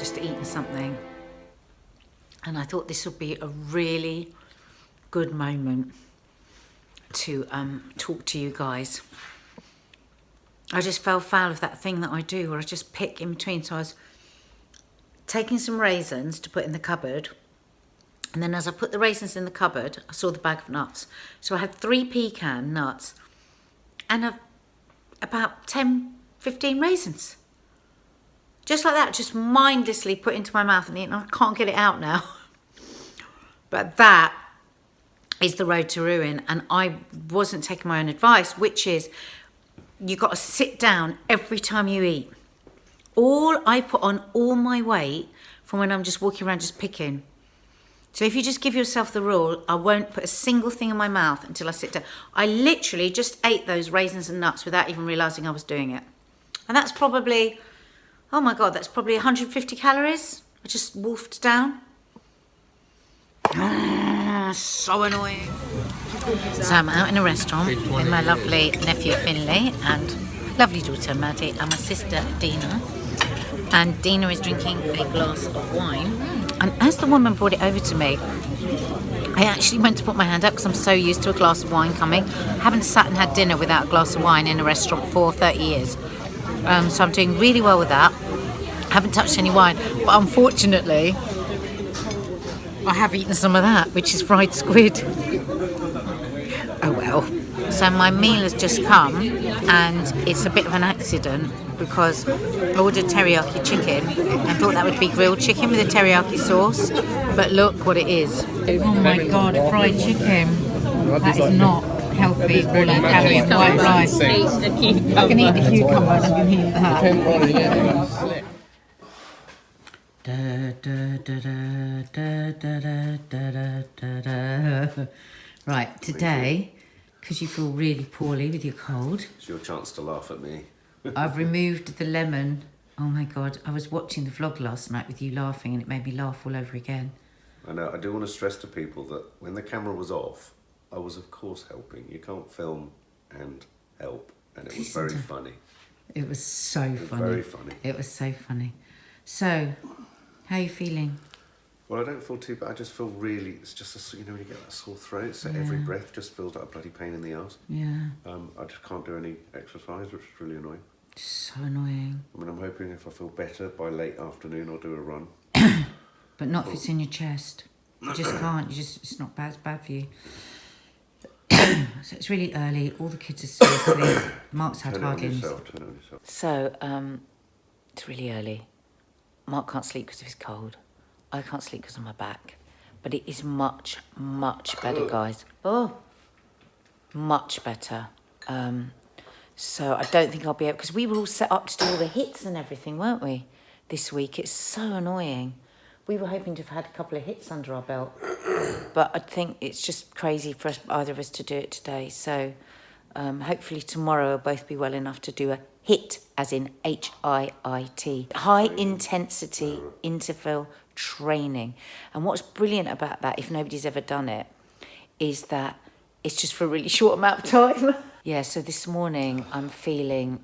just eaten something. And I thought this would be a really good moment to talk to you guys. I just fell foul of that thing that I do where I just pick in between. So I was taking some raisins to put in the cupboard. And then as I put the raisins in the cupboard, I saw the bag of nuts. So I had 3 pecan nuts and about 10, 15 raisins. Just like that, just mindlessly put into my mouth and eaten. I can't get it out now. But that is the road to ruin. And I wasn't taking my own advice, which is you got to sit down every time you eat. I put on all my weight from when I'm just walking around just picking. So if you just give yourself the rule, I won't put a single thing in my mouth until I sit down. I literally just ate those raisins and nuts without even realising I was doing it. And that's probably, oh my God, that's probably 150 calories. I just wolfed down. So annoying. So I'm out in a restaurant with my lovely nephew Finley and lovely daughter Maddie and my sister Dina. And Dina is drinking a glass of wine. And as the woman brought it over to me, I actually went to put my hand up because I'm so used to a glass of wine coming. I haven't sat and had dinner without a glass of wine in a restaurant for 30 years. So I'm doing really well with that. I haven't touched any wine, but unfortunately, I have eaten some of that, which is fried squid. Oh well. So my meal has just come, and it's a bit of an accident because I ordered teriyaki chicken. I thought that would be grilled chicken with a teriyaki sauce, but look what it is. Oh my God, fried chicken. That is not healthy or low calorie and white rice. I can eat the cucumber and I can eat that. Right, today, because you feel really poorly with your cold, it's your chance to laugh at me. I've removed the lemon. Oh my God, I was watching the vlog last night with you laughing and it made me laugh all over again. I know, I do want to stress to people that when the camera was off, I was of course helping. You can't film and help, and it was very funny. It was so funny. Very funny. It was so funny. So, how are you feeling? Well, I don't feel too bad. I just feel really, it's just, you know, when you get that sore throat, so every breath just feels like a bloody pain in the arse. Yeah. I just can't do any exercise, which is really annoying. So annoying. I mean, I'm hoping if I feel better by late afternoon, I'll do a run. But not if it's in your chest. You just can't. It's not bad. It's bad for you. So it's really early. All the kids are still asleep. Mark's had Huggins. So, it's really early. Mark can't sleep because of his cold. I can't sleep because of my back. But it is much, much better, guys. Oh, much better. So I don't think I'll be able... Because we were all set up to do all the hits and everything, weren't we, this week? It's so annoying. We were hoping to have had a couple of hits under our belt. But I think it's just crazy for either of us to do it today. So hopefully tomorrow we'll both be well enough to do a HIIT, as in H-I-I-T. High intensity interval training. And what's brilliant about that, if nobody's ever done it, is that it's just for a really short amount of time. Yeah, so this morning I'm feeling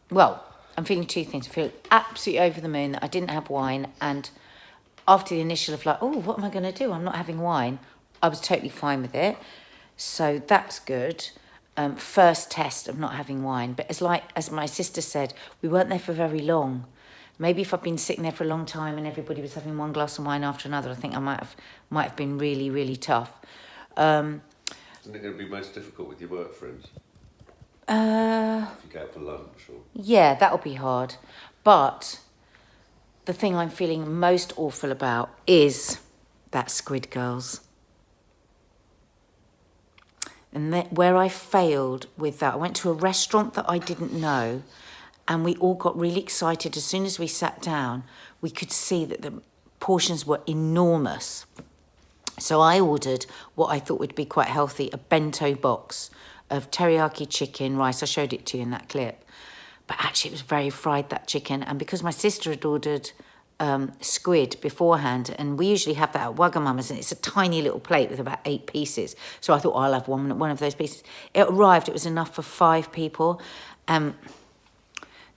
two things. I feel absolutely over the moon that I didn't have wine, and after the initial of like, oh, what am I going to do? I'm not having wine. I was totally fine with it. So that's good. First test of not having wine. But as my sister said, we weren't there for very long. Maybe if I'd been sitting there for a long time and everybody was having one glass of wine after another, I think I might have been really, really tough. Isn't it going to be most difficult with your work friends? If you go out for lunch or... Yeah, that'll be hard. But the thing I'm feeling most awful about is that squid, girls. And where I failed with that, I went to a restaurant that I didn't know, and we all got really excited. As soon as we sat down, we could see that the portions were enormous. So I ordered what I thought would be quite healthy, a bento box of teriyaki chicken, rice. I showed it to you in that clip. But actually it was very fried, that chicken. And because my sister had ordered squid beforehand, and we usually have that at Wagamama's, and it's a tiny little plate with about 8 pieces. So I thought, I'll have one of those pieces. It arrived, it was enough for 5 people.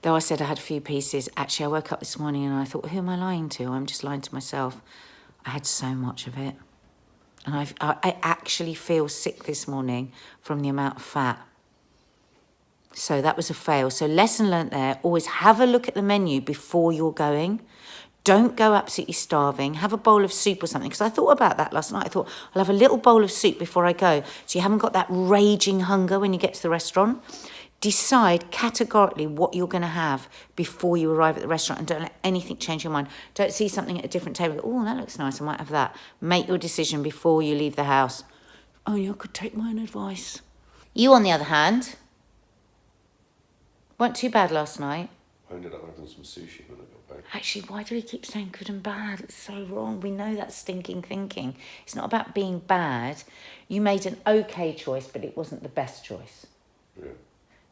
Though I said I had a few pieces, actually I woke up this morning and I thought, who am I lying to? I'm just lying to myself. I had so much of it. And I actually feel sick this morning from the amount of fat. So that was a fail. So lesson learnt there, always have a look at the menu before you're going. Don't go absolutely starving. Have a bowl of soup or something. Because I thought about that last night. I thought, I'll have a little bowl of soup before I go. So you haven't got that raging hunger when you get to the restaurant. Decide categorically what you're going to have before you arrive at the restaurant and don't let anything change your mind. Don't see something at a different table. Oh, that looks nice. I might have that. Make your decision before you leave the house. Oh, yeah, I could take my own advice. You, on the other hand, weren't too bad last night. I ended up having some sushi when I got back. Actually, why do we keep saying good and bad? It's so wrong. We know that's stinking thinking. It's not about being bad. You made an okay choice, but it wasn't the best choice. Yeah.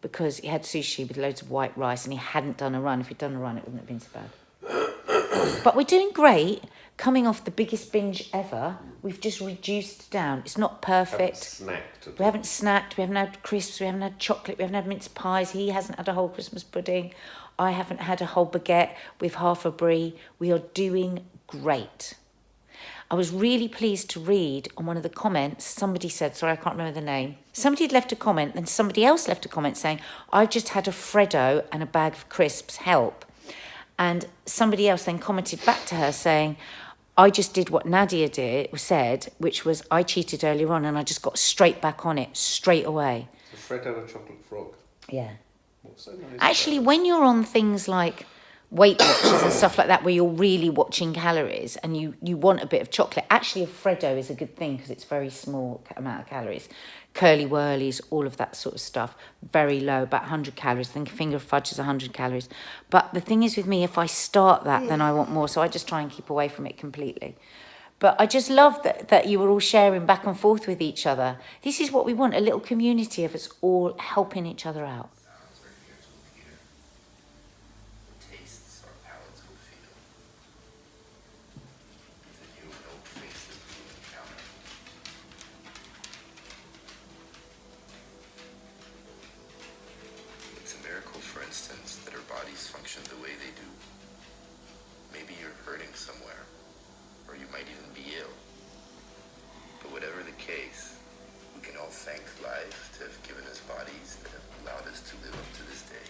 Because he had sushi with loads of white rice and he hadn't done a run. If he'd done a run, it wouldn't have been so bad. But we're doing great. Coming off the biggest binge ever, we've just reduced down. It's not perfect. We haven't snacked. We haven't had crisps. We haven't had chocolate. We haven't had mince pies. He hasn't had a whole Christmas pudding. I haven't had a whole baguette with half a brie. We are doing great. I was really pleased to read on one of the comments, somebody said, sorry, I can't remember the name. Somebody had left a comment, then somebody else left a comment saying, I've just had a Freddo and a bag of crisps, help. And somebody else then commented back to her saying, I just did what Nadia said, which was I cheated earlier on and I just got straight back on it, straight away. So Freddo and a chocolate frog. Yeah. What's so nice Actually, when you're on things like Weight Watchers and stuff like that, where you're really watching calories and you want a bit of chocolate, actually a Freddo is a good thing because it's very small amount of calories. Curly Whirlies, all of that sort of stuff, very low, about 100 calories. I think a finger of fudge is 100 calories. But the thing is with me, if I start that, then I want more. So I just try and keep away from it completely. But I just love that you were all sharing back and forth with each other. This is what we want, a little community of us all helping each other out. For instance, that our bodies function the way they do. Maybe you're hurting somewhere, or you might even be ill. But whatever the case, we can all thank life to have given us bodies that have allowed us to live up to this day.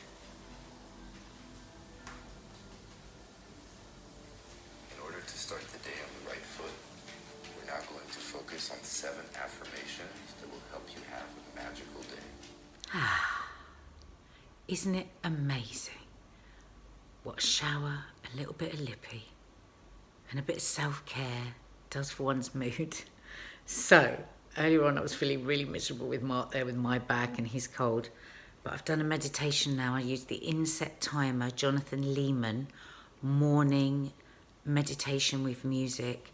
In order to start the day on the right foot, we're now going to focus on 7 affirmations that will help you have a magical day. Isn't it amazing what a shower, a little bit of lippy and a bit of self-care does for one's mood? So, earlier on I was feeling really miserable with Mark there with my back and his cold. But I've done a meditation now. I use the inset timer, Jonathan Lehman, morning meditation with music.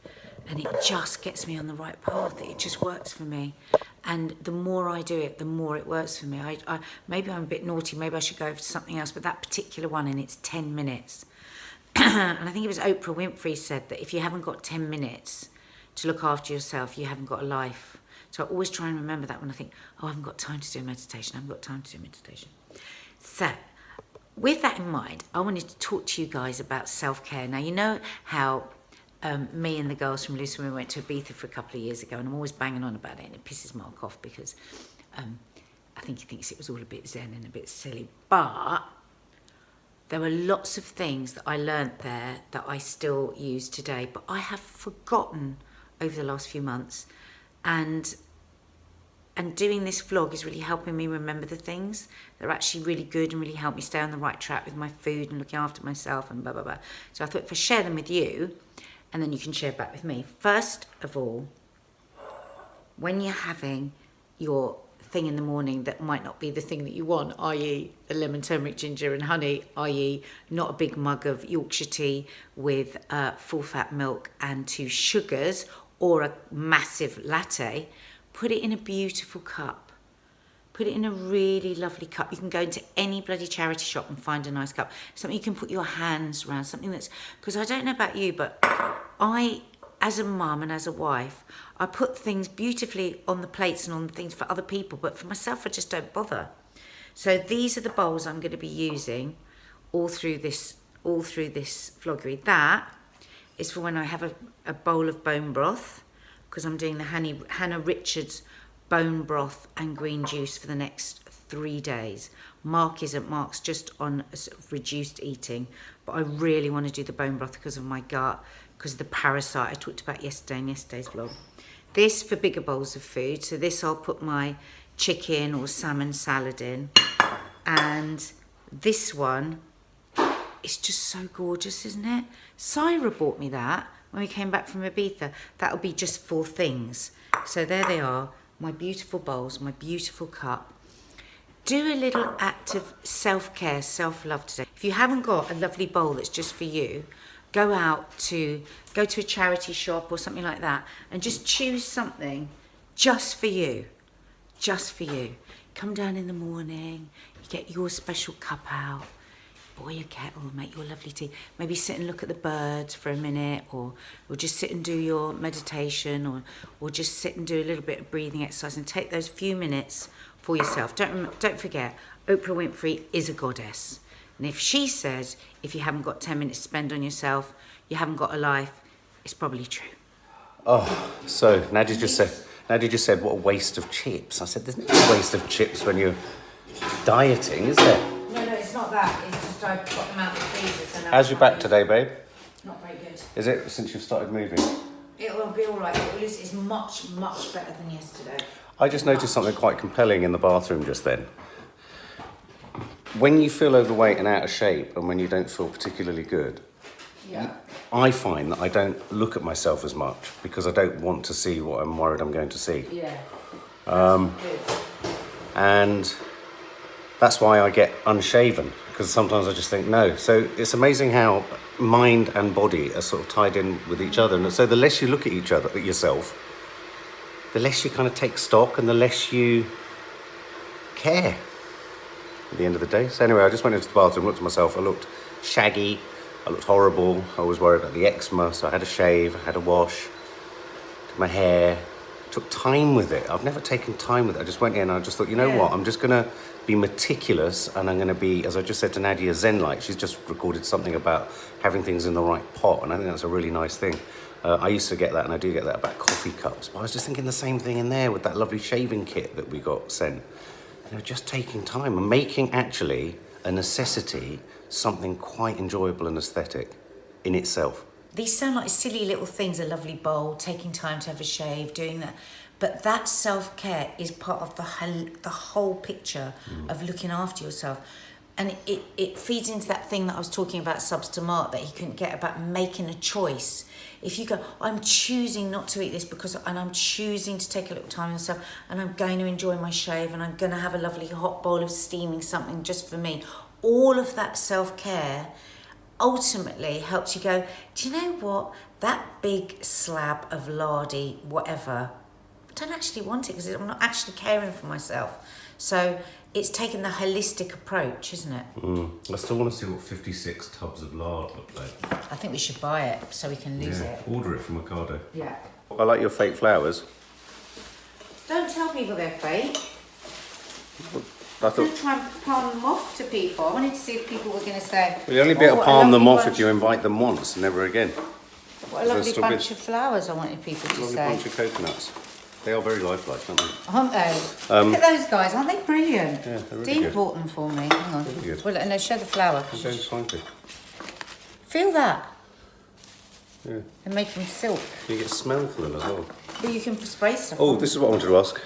And it just gets me on the right path. It just works for me. And the more I do it, the more it works for me. Maybe I'm a bit naughty, maybe I should go for something else, but that particular one, and it's 10 minutes. And I think it was Oprah Winfrey said that if you haven't got 10 minutes to look after yourself, you haven't got a life. So I always try and remember that when I think, oh, I haven't got time to do meditation, I haven't got time to do meditation. So, with that in mind, I wanted to talk to you guys about self-care. Now, you know how me and the girls from Loose Women went to Ibiza for a couple of years ago, and I'm always banging on about it, and it pisses Mark off because I think he thinks it was all a bit zen and a bit silly. But there were lots of things that I learnt there that I still use today, but I have forgotten over the last few months, and doing this vlog is really helping me remember the things that are actually really good and really help me stay on the right track with my food and looking after myself and blah, blah, blah. So I thought if I share them with you, and then you can share back with me. First of all, when you're having your thing in the morning that might not be the thing that you want, i.e. the lemon, turmeric, ginger and honey, i.e. not a big mug of Yorkshire tea with full fat milk and 2 sugars or a massive latte, put it in a beautiful cup. Put it in a really lovely cup. You can go into any bloody charity shop and find a nice cup. Something you can put your hands around, something that's, because I don't know about you, but I, as a mum and as a wife, I put things beautifully on the plates and on things for other people, but for myself, I just don't bother. So these are the bowls I'm going to be using all through this vloggery. That is for when I have a bowl of bone broth, because I'm doing the Hannah Richards bone broth and green juice for the next 3 days. Mark isn't. Mark's just on a sort of reduced eating, but I really want to do the bone broth because of my gut, because of the parasite I talked about yesterday in yesterday's vlog. This for bigger bowls of food. So this I'll put my chicken or salmon salad in. And this one, it's just so gorgeous, isn't it? Syra bought me that when we came back from Ibiza. That'll be just 4 things. So there they are, my beautiful bowls, my beautiful cup. Do a little act of self-care, self-love today. If you haven't got a lovely bowl that's just for you, go to a charity shop or something like that and just choose something just for you. Just for you. Come down in the morning, you get your special cup out, boil your kettle, make your lovely tea. Maybe sit and look at the birds for a minute, or just sit and do your meditation, or just sit and do a little bit of breathing exercise and take those few minutes for yourself. Don't forget, Oprah Winfrey is a goddess. And if she says, if you haven't got 10 minutes to spend on yourself, you haven't got a life, it's probably true. Oh, so Nadia just said, what a waste of chips. I said, there's no waste of chips when you're dieting, is there? No, it's not that. It's just I got them out of the freezer. So now How's your back today, babe? Not very good. Is it since you've started moving? It will be all right. It's much, much better than yesterday. I just noticed something quite compelling in the bathroom just then. When you feel overweight and out of shape, and when you don't feel particularly good, Yeah. I find that I don't look at myself as much because I don't want to see what I'm worried I'm going to see. Yeah. Good. And that's why I get unshaven, because sometimes I just think no. So it's amazing how mind and body are sort of tied in with each other. And so the less you look at yourself, the less you kind of take stock and the less you care at the end of the day. So anyway, I just went into the bathroom, looked at myself. I looked shaggy. I looked horrible. I was worried about the eczema, so I had a shave, I had a wash, did my hair. Took time with it. I've never taken time with it. I just went in and I just thought, you know what? I'm just going to be meticulous, and I'm going to be, as I just said to Nadia, Zen-like. She's just recorded something about having things in the right pot, and I think that's a really nice thing. I used to get that, and I do get that about coffee cups, but I was just thinking the same thing in there with that lovely shaving kit that we got sent. You know, just taking time and making actually a necessity something quite enjoyable and aesthetic in itself. These sound like silly little things, a lovely bowl, taking time to have a shave, doing that. But that self-care is part of the whole picture of looking after yourself. And it feeds into that thing that I was talking about, Subs to Mark, that he couldn't get, about making a choice. If you go, I'm choosing not to eat this and I'm choosing to take a little time on myself, and I'm going to enjoy my shave, and I'm going to have a lovely hot bowl of steaming something just for me. All of that self-care ultimately helps you go, do you know what? That big slab of lardy, whatever, I don't actually want it because I'm not actually caring for myself. So it's taking the holistic approach, isn't it? I still want to see what 56 tubs of lard look like. I think we should buy it so we can lose it. Order it from Ocado. Yeah. I like your fake flowers. Don't tell people they're fake. I I'm going thought to try and palm them off to people. I wanted to see if people were going to say, you'll only be able to what a palm them lovely off bunch- if you invite them once and never again. What a lovely bunch of flowers, I wanted people to Lovely say. bunch of coconuts. They are very lifelike, aren't they? Aren't they? Look at those guys, aren't they brilliant? Yeah, they're really Dean good. bought them for me. Hang on. Really good. Well, no, show the flower. I'm going to find it. Feel that. Yeah. They're made from silk. You get smell for them as well. But you can spray stuff Oh, on this them. is what I wanted to ask.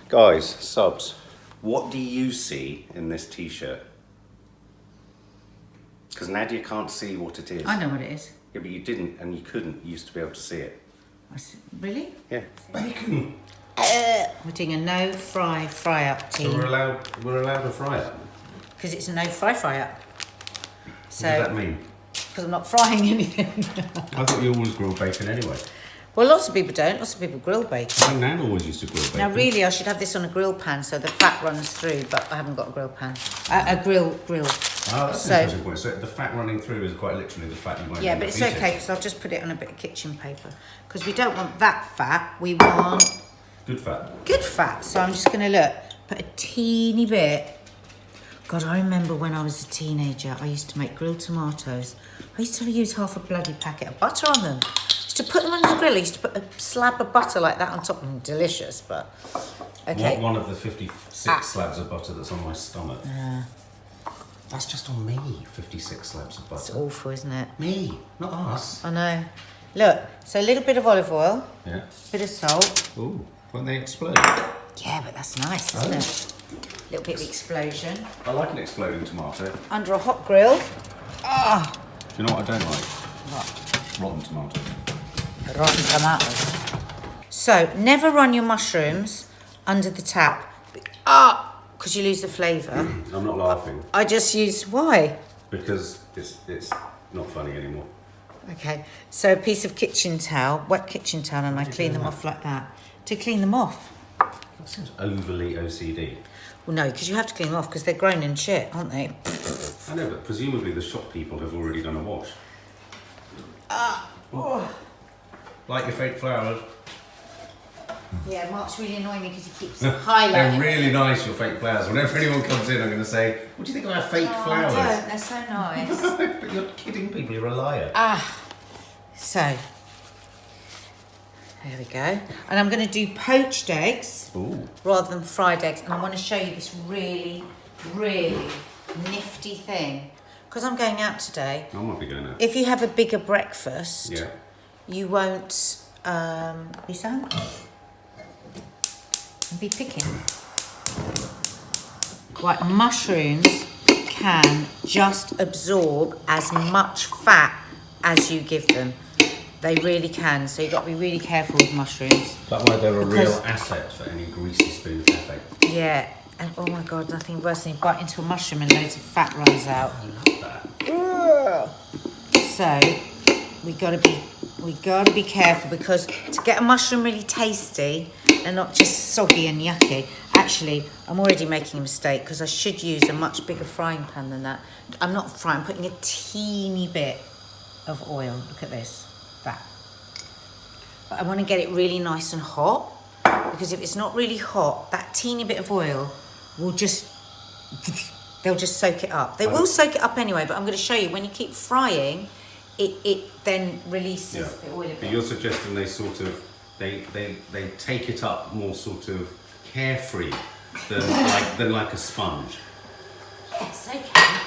Guys, subs, what do you see in this t-shirt? Because Nadia can't see what it is. I know what it is. Yeah, but you didn't and you couldn't. You used to be able to see it. Really? Yeah. Bacon. We're doing a no-fry fry-up So tea. we're allowed to fry it. Because it's a no-fry fry-up. So, What does that mean? because I'm not frying anything. I thought you always grilled bacon anyway. Well, lots of people don't. Lots of people grill bacon. My nan always used to grill bacon. Now, really, I should have this on a grill pan so the fat runs through, but I haven't got a grill pan. A grill. Oh, that's So- an interesting point. So the fat running through is quite literally the fat you won't Yeah, end but up it's eating. okay because I'll just put it on a bit of kitchen paper. Because we don't want that fat. We want Good fat. good fat. So I'm just going to put a teeny bit God, I remember when I was a teenager, I used to make grilled tomatoes. I used to use half a bloody packet of butter on them. Just to put them on the grill, I used to put a slab of butter like that on top of them. Delicious, but... Okay. One of the 56 slabs of butter that's on my stomach. That's just on me, 56 slabs of butter. It's awful, isn't it? Me, not us. I know. Look, so a little bit of olive oil. Yeah. Bit of salt. Ooh, when they explode. Yeah, but that's nice, isn't it? A little bit of explosion. I like an exploding tomato. Under a hot grill. Ah! Do you know what I don't like? What? Rotten tomatoes. Rotten tomatoes. So, never run your mushrooms under the tap. Because you lose the flavour. I'm not laughing. I just use... Why? Because it's not funny anymore. Okay, so a piece of kitchen towel, wet kitchen towel, and I clean them off like that. To clean them off. That seems overly OCD. Well, no, because you have to clean them off because they're grown in shit, aren't they? I know, but presumably the shop people have already done a wash. Like your fake flowers. Yeah, Mark's really annoying me because he keeps highlighting. They're really nice, your fake flowers. Whenever anyone comes in, I'm going to say, what do you think of our fake flowers? Don't, they're so nice. But you're kidding people, you're a liar. So, there we go. And I'm going to do poached eggs rather than fried eggs. And I want to show you this really, really nifty thing. Because I'm going out today. I might be going out. If you have a bigger breakfast, Yeah. you won't be so hungry. And be picking. Right, mushrooms can just absorb as much fat as you give them. They really can, so you've got to be really careful with mushrooms. That way they're a real asset for any greasy spoon cafe. Yeah, and oh my God, nothing worse than you bite into a mushroom and loads of fat runs out. I love that. So we gotta be careful, because to get a mushroom really tasty and not just soggy and yucky. Actually, I'm already making a mistake because I should use a much bigger frying pan than that. I'm not frying, I'm putting a teeny bit of oil. Look at this, that. But I want to get it really nice and hot, because if it's not really hot, that teeny bit of oil will just, they'll just soak it up. They will soak it up anyway, but I'm going to show you when you keep frying, it then releases the oil a bit. But you're suggesting they sort of, they take it up more sort of carefree than like a sponge. Yes, okay.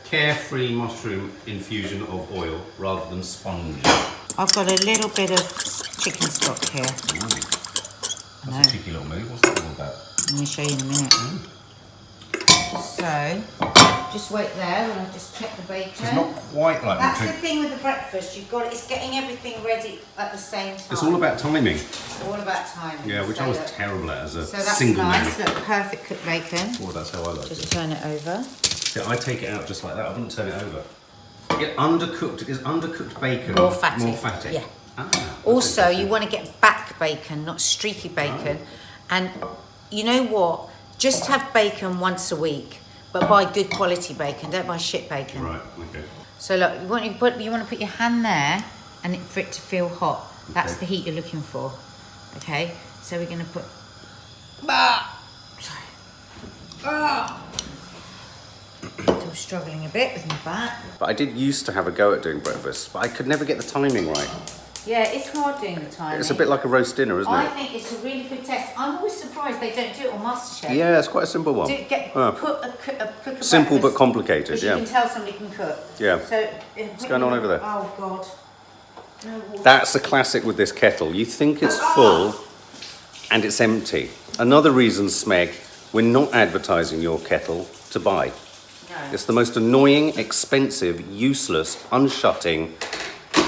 Carefree mushroom infusion of oil rather than sponge. I've got a little bit of chicken stock here. That's a cheeky little move. What's that all about? Let me show you in a minute. So, just wait there and I'll just check the bacon. It's not quite like That's the thing with the breakfast. You've got it's getting everything ready at the same time. It's all about timing. It's all about timing. Yeah, which so I was look, terrible at as a so that's single nice. man. Look, perfect cooked bacon. Oh, that's how I like Just it. turn it over. Yeah, I take it out just like that. I wouldn't turn it over. Is undercooked bacon More fatty. More fatty. Yeah. That's Also, you interesting. want to get back bacon, not streaky bacon. And you know what? Just have bacon once a week, but buy good quality bacon. Don't buy shit bacon. Right. Okay. So look, you want to put your hand there, and for it to feel hot. That's the heat you're looking for. Okay. So we're going to put. Still struggling a bit with my back. But I did used to have a go at doing breakfast, but I could never get the timing right. Yeah, it's hard doing the timing. It's a bit like a roast dinner, isn't I it? think it's a really good test. I'm always surprised they don't do it on MasterChef. Yeah, it's quite a simple one. Cook a Simple but breakfast, complicated, which yeah. you can tell somebody can cook. Yeah. So, what's going on over there? Oh God. No water. That's the classic with this kettle. You think it's full and it's empty. Another reason, Smeg, we're not advertising your kettle to buy. No. It's the most annoying, expensive, useless, unshutting,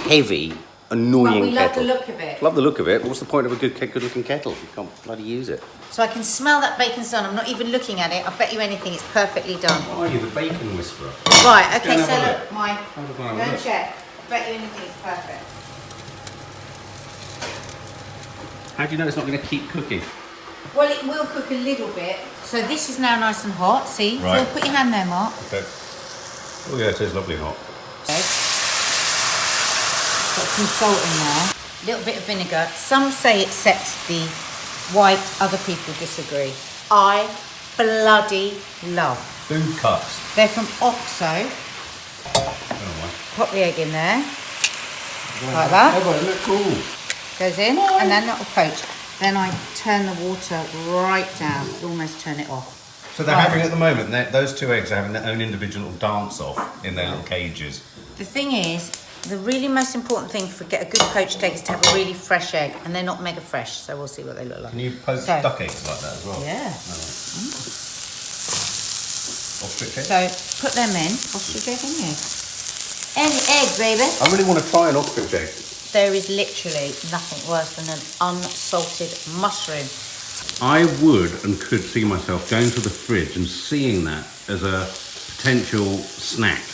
heavy, annoying But we love kettle. the look of it. Love the look of it. What's the point of a good-looking kettle? You can't bloody use it. So I can smell that bacon's done. I'm not even looking at it. I bet you anything it's perfectly done. Why are you the bacon whisperer? Right, okay, Go and so have a look, Mike, Have a go look. and check. I bet you anything it's perfect. How do you know it's not going to keep cooking? Well, it will cook a little bit. So this is now nice and hot. See? Right. So put your hand there, Mark. Okay. Oh yeah, it is lovely hot. Okay. Got some salt in there. A little bit of vinegar. Some say it sets the white, other people disagree. I bloody love. Food cups. They're from Oxo. Pop the egg in there. Like that. Oh, they look cool. Goes in, and then that'll poach. Then I turn the water right down, almost turn it off. So they're having at the moment, those 2 eggs are having their own individual dance off in their little cages. The thing is, the really most important thing for get a good poached egg is to have a really fresh egg, and they're not mega fresh, so we'll see what they look like. Can you poach duck eggs like that as well? Yeah. Ostrich eggs? So put them in. Ostrich egg in here. Any egg, baby. I really want to try an ostrich egg. There is literally nothing worse than an unsalted mushroom. I would and could see myself going to the fridge and seeing that as a potential snack.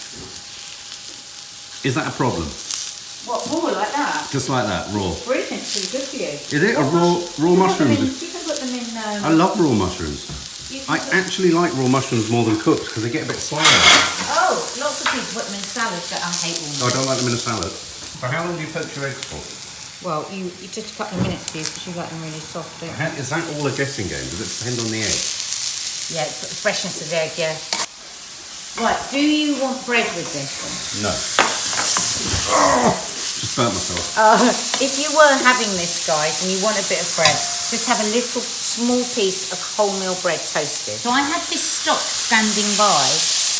Is that a problem? What, raw like that? Just like that, raw. Brilliant, it's really good for you. Is it? A raw mushrooms? You can put them in... I love raw mushrooms. I actually like raw mushrooms more than cooked because they get a bit slimy. Oh, lots of people put them in salads, but I hate raw mushrooms. Oh, I don't like them in a salad. So how long do you poach your eggs for? Well, you just a couple of minutes, please, because you like them really soft, don't you? Is that all a guessing game? Does it depend on the egg? Yeah, it's the freshness of the egg, yeah. Right, do you want bread with this? No. Just burnt myself. If you were having this, guys, and you want a bit of bread, just have a little small piece of wholemeal bread toasted. So I had this stock standing by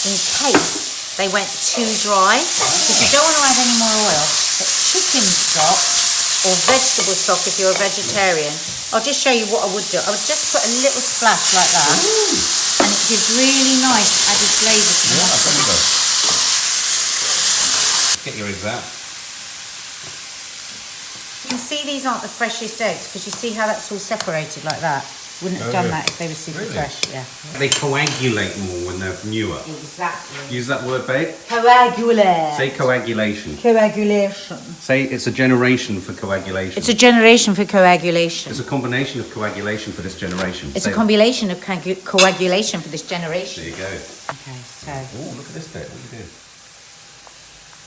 in case they went too dry. If you don't want to add any more oil, it's chicken stock or vegetable stock if you're a vegetarian. I'll just show you what I would do. I would just put a little splash like that, and it gives really nice tangy flavour to the mushroom. Get your eggs out. You can see these aren't the freshest eggs because you see how that's all separated like that. Wouldn't have done that if they were super fresh. Yeah. They coagulate more when they're newer. Exactly. Use that word, babe. Coagulate. Say coagulation. Coagulation. Say it's a generation for coagulation. It's a generation for coagulation. It's a combination of coagulation for this generation. It's a combination of coagulation for this generation. There you go. Okay, so Oh, look at this bit. What do you do?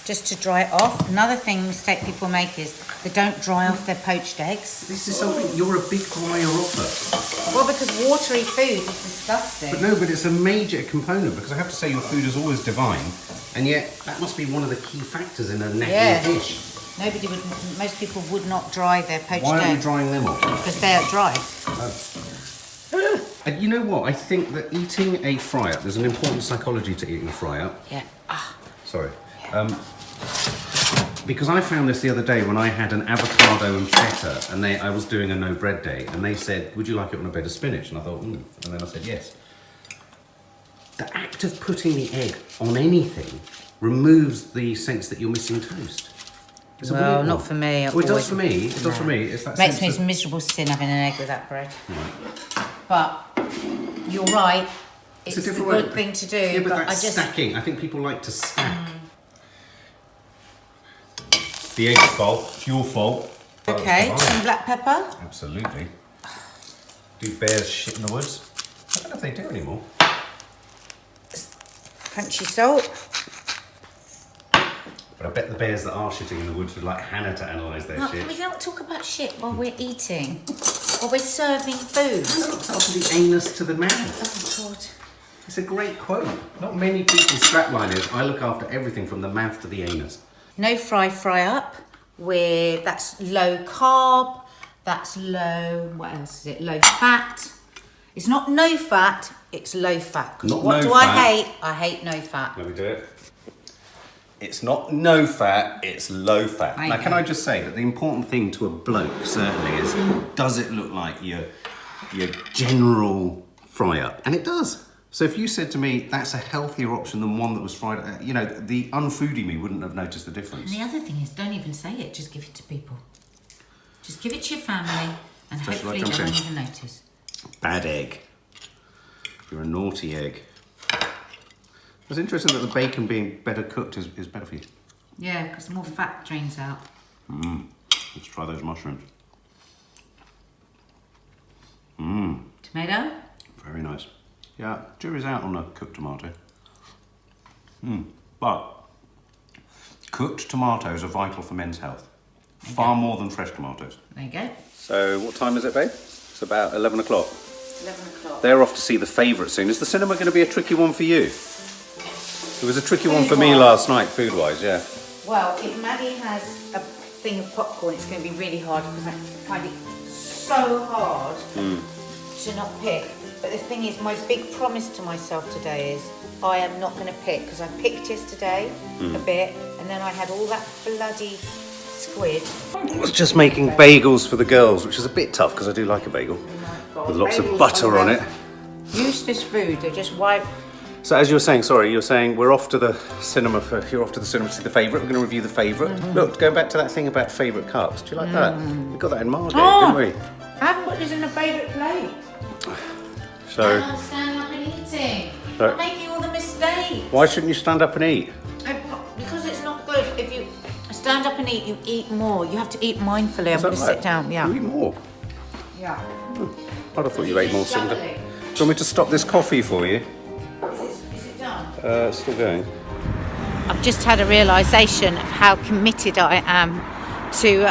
just to dry it off. Another mistake people make is they don't dry off their poached eggs. This is something, you're a big dryer offer. Well, because watery food is disgusting. But no, but it's a major component because I have to say your food is always divine, and yet that must be one of the key factors in a necking dish. Nobody would, most people would not dry their poached eggs. Why are you drying them off? Because they are dry. And you know what? I think that eating a fry-up, there's an important psychology to eating a fry-up. Yeah. Sorry. Because I found this the other day when I had an avocado and feta, and I was doing a no bread day, and they said, would you like it on a bed of spinach? And I thought, and then I said yes. The act of putting the egg on anything removes the sense that you're missing toast. Well, not for me. Well, it does for me. It does for me. It's that makes me sense of... miserable sin having an egg with that bread. Right. But you're right. It's a good thing to do. Yeah, but that's I just... stacking. I think people like to stack. The egg's fault. It's your fault. Okay, some black pepper. Absolutely. Do bears shit in the woods? I don't know if they do anymore. Crunchy salt. But I bet the bears that are shitting in the woods would like Hannah to analyse their shit. We don't talk about shit while we're eating. While we're serving food. It's up to the anus to the mouth. Oh, God. It's a great quote. Not many people's strapline is, I look after everything from the mouth to the anus. NoFry fry up with, that's low carb, that's low, what else is it? Low fat. It's not no fat, it's low fat. What do I hate? I hate no fat. Let me do it. It's not no fat, it's low fat. Now, can I just say that the important thing to a bloke certainly is, does it look like your general fry up? And it does. So if you said to me, that's a healthier option than one that was fried, you know, the unfoodie me wouldn't have noticed the difference. And the other thing is, don't even say it, just give it to people. Just give it to your family and hopefully they won't even notice. Bad egg. You're a naughty egg. It's interesting that the bacon being better cooked is better for you. Yeah, because the more fat drains out. Let's try those mushrooms. Tomato? Very nice. Yeah, jury's out on a cooked tomato. But cooked tomatoes are vital for men's health. Far more than fresh tomatoes. There you go. So what time is it, babe? It's about 11 o'clock. 11 o'clock. They're off to see The Favourite soon. Is the cinema going to be a tricky one for you? It was a tricky one for me last night, food-wise, yeah. Well, if Maddie has a thing of popcorn, it's going to be really hard because I find it so hard to not pick. But the thing is, my big promise to myself today is I am not going to pick, because I picked yesterday a bit, and then I had all that bloody squid. I was just making bagels for the girls, which is a bit tough because I do like a bagel. With lots of butter on it. Useless food, they just wipe. So as you were saying, sorry, you were saying we're off to the cinema you're off to the cinema to see The Favourite. We're going to review The Favourite. Look, go back to that thing about favourite cups. Do you like that? We got that in Margate, didn't we? I haven't put this in a favourite plate. So, I'm standing up and eating. So- I'm making all the mistakes. why shouldn't you stand up and eat? Because it's not good. If you stand up and eat, you eat more. You have to eat mindfully. I'm going to sit down. Yeah. You eat more. Yeah. I'd have thought you ate more. Do you want me to stop this coffee for you? Is it done? It's still going. I've just had a realisation of how committed I am to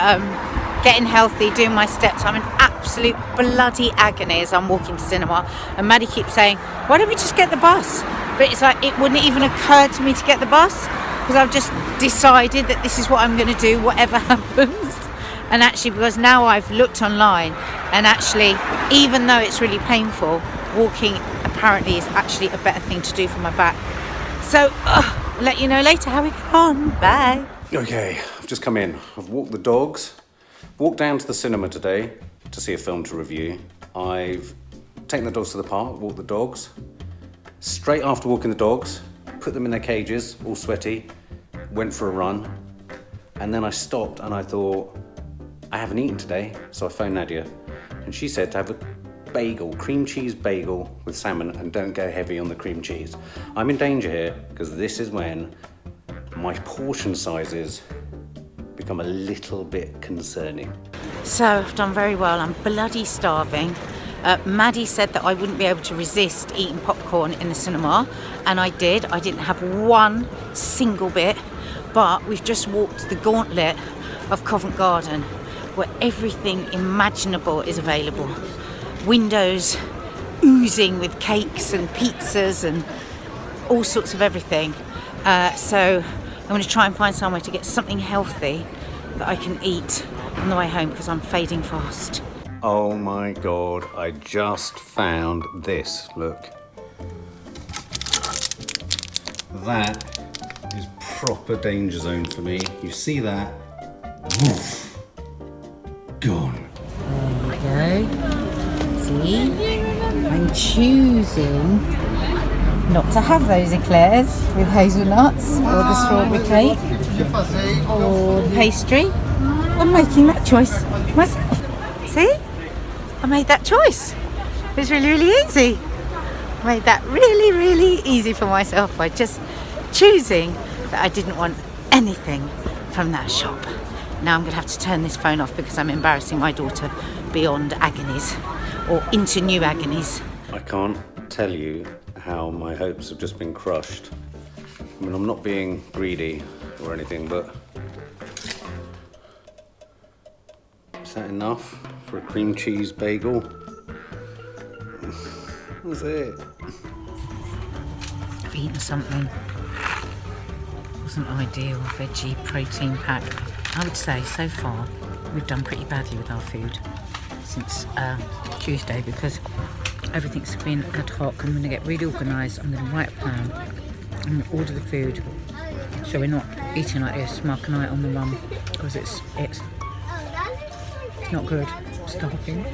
getting healthy, doing my steps. I'm in absolute bloody agony as I'm walking to cinema. And Maddie keeps saying, why don't we just get the bus? But it's like, it wouldn't even occur to me to get the bus because I've just decided that this is what I'm going to do, whatever happens. And actually, because now I've looked online, and actually, even though it's really painful, walking apparently is actually a better thing to do for my back. So, I'll let you know later how we get on. Bye. Okay, I've just come in. I've walked the dogs. Walked down to the cinema today to see a film to review. I've taken the dogs to the park, walked the dogs. Straight after walking the dogs, put them in their cages, all sweaty, went for a run. And then I stopped and I thought, I haven't eaten today, so I phoned Nadia. And she said to have a bagel, cream cheese bagel with salmon, and don't go heavy on the cream cheese. I'm in danger here because this is when my portion sizes become a little bit concerning. So I've done very well. I'm bloody starving. Maddie said that I wouldn't be able to resist eating popcorn in the cinema, and I did. I didn't have one single bit, but we've just walked the gauntlet of Covent Garden, where everything imaginable is available. Windows oozing with cakes and pizzas and all sorts of everything. So I'm going to try and find somewhere to get something healthy that I can eat on the way home because I'm fading fast. Oh my God, I just found this, look. That is proper danger zone for me. You see that? Woof. Gone. There we go. See? I'm choosing not to have those eclairs with hazelnuts or the strawberry cake or the pastry. I'm making that choice myself. See? I made that choice. It's really, really easy. I made that really, really easy for myself by just choosing that I didn't want anything from that shop. Now I'm going to have to turn this phone off because I'm embarrassing my daughter beyond agonies or into new agonies. I can't tell you how my hopes have just been crushed. I mean, I'm not being greedy or anything, but is that enough for a cream cheese bagel? That's it. I've eaten something. Wasn't ideal, veggie protein pack. I would say so far we've done pretty badly with our food since Tuesday because everything's been ad hoc. I'm going to get really organised. I'm going to write a plan. I'm going to order the food so we're not eating like this, Mark and I on the run, because it's not good. Starving.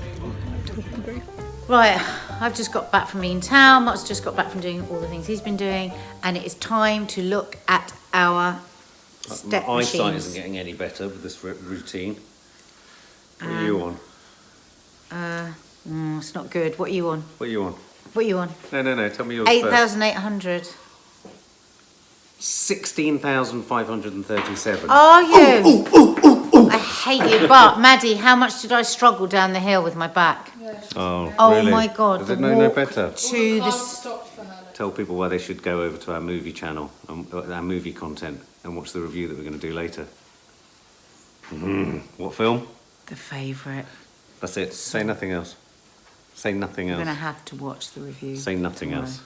Right, I've just got back from being in town. Mark's just got back from doing all the things he's been doing, and it is time to look at our step My eyesight machines. isn't getting any better with this routine. What are you on? It's not good. What are you on? What are you on? What are you on? No. Tell me yours first. 8,800. 16,537. Are you? I hate you. But, Maddie, how much did I struggle down the hill with my back? Oh, Oh really? my God. Is the it no walk better? To the... Tell people why they should go over to our movie channel, our movie content, and watch the review that we're going to do later. What film? The favourite. That's it. Say nothing else. Say nothing You're else. going to have to watch the review. Say nothing tomorrow. else.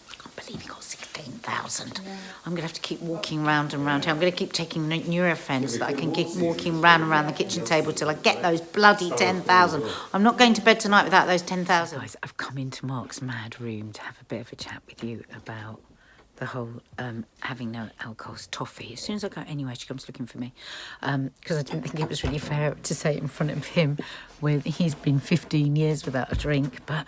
I can't believe he got 16,000. I'm going to have to keep walking round and round here. I'm going to keep taking Nurofen so that I can keep walking round and round the kitchen table till I get those bloody 10,000. I'm not going to bed tonight without those 10,000. Guys, I've come into Mark's mad room to have a bit of a chat with you about the whole having no alcohol's toffee. As soon as I go anywhere, she comes looking for me. Because I didn't think it was really fair to say it in front of him when he's been 15 years without a drink. But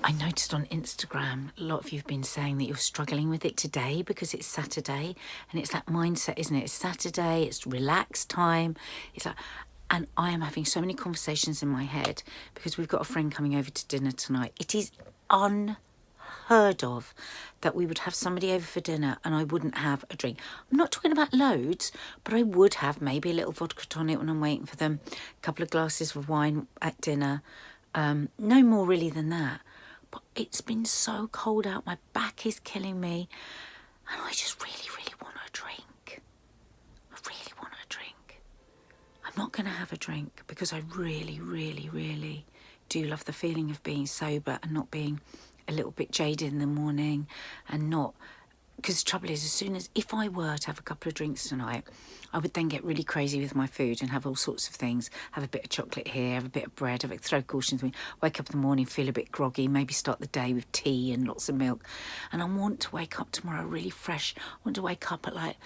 I noticed on Instagram, a lot of you have been saying that you're struggling with it today because it's Saturday. And it's that mindset, isn't it? It's Saturday, it's relaxed time. It's like, and I am having so many conversations in my head because we've got a friend coming over to dinner tonight. It is unheard of that we would have somebody over for dinner and I wouldn't have a drink. I'm not talking about loads, but I would have maybe a little vodka tonic when I'm waiting for them, a couple of glasses of wine at dinner. No more really than that. But it's been so cold out, my back is killing me, and I just really, really want a drink. I really want a drink. I'm not going to have a drink because I really, really, really do love the feeling of being sober and not being a little bit jaded in the morning, and not, because the trouble is, as soon as, if I were to have a couple of drinks tonight, I would then get really crazy with my food and have all sorts of things, have a bit of chocolate here, have a bit of bread, throw caution to me, wake up in the morning, feel a bit groggy, maybe start the day with tea and lots of milk. And I want to wake up tomorrow really fresh. I want to wake up at like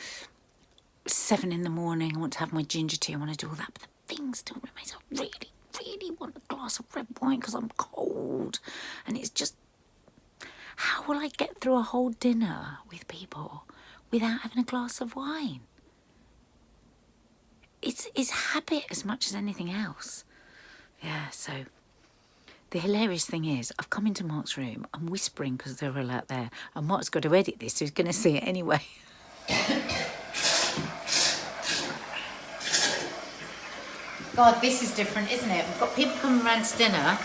7 in the morning. I want to have my ginger tea. I want to do all that. But the thing still remains, I really, really want a glass of red wine because I'm cold. And it's just, how will I get through a whole dinner with people without having a glass of wine? It's habit as much as anything else. Yeah, so the hilarious thing is, I've come into Mark's room, I'm whispering because they're all out there, and Mark's got to edit this, so he's going to see it anyway. God, this is different, isn't it? We've got people coming around to dinner,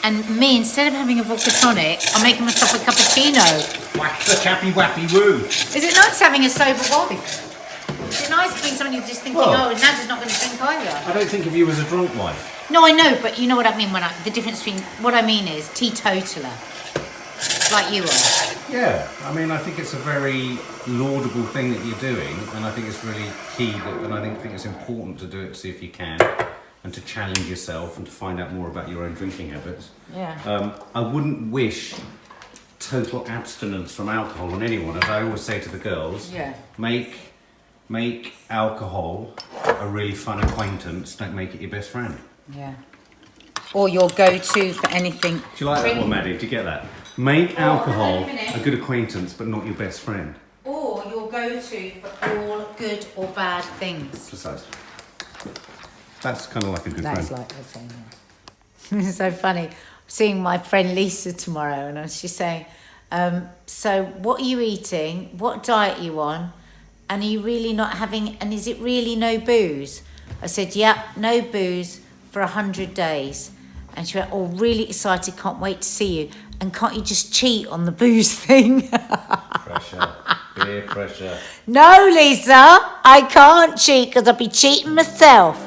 and me, instead of having a vodka tonic, I'm making myself a cappuccino. Whack the cappy wappy woo. Is it nice having a sober wife? Is it nice being somebody who's just thinking, Well, oh, Nadia's not going to drink either? I don't think of you as a drunk wife. No, I know, but you know what I mean when the difference between, what I mean is teetotaler, like you are. Yeah, I mean, I think it's a very laudable thing that you're doing, and I think it's really key, and I think it's important to do it to see if you can, and to challenge yourself and to find out more about your own drinking habits. Yeah. I wouldn't wish total abstinence from alcohol on anyone, as I always say to the girls. Yeah. Make alcohol a really fun acquaintance, don't make it your best friend. Yeah. Or your go-to for anything. Do you like that one, Maddie? Do you get that? Make alcohol a good acquaintance, but not your best friend. Or your go-to for all good or bad things. Precisely. That's kind of like a good That's friend. like that saying. Yeah. It's so funny. Seeing my friend Lisa tomorrow, and she's saying, so what are you eating? What diet are you on? And are you really not having, and is it really no booze? I said, yep, no booze for 100 days. And she went, oh, really excited, can't wait to see you. And can't you just cheat on the booze thing? Pressure. Peer pressure. No, Lisa, I can't cheat because I'll be cheating myself.